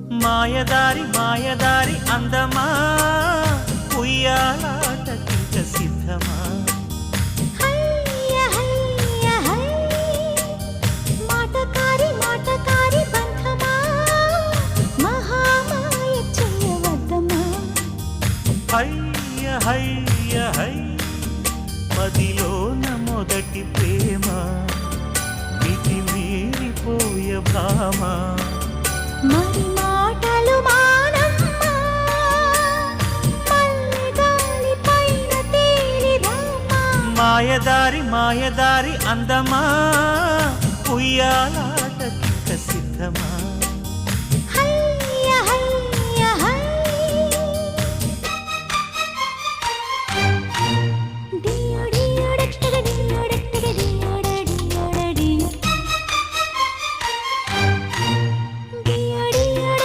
మాయదారి మాయదారి అందమా ఉయ్యాలాటకింక సిద్ధమా మాటకారి మాటకారి బంధమా మహామాయ చేయవద్దమా హయ్య హయ్య హై మదిలోన మొదటి ప్రేమ మితి మీరిపోయ భామ మరి మాటలు మానమ్మా మల్లెగాలి పైన తేలిరామా మాయదారి మాయదారి అందమా ఉయ్యాలాటకింక సిద్ధమా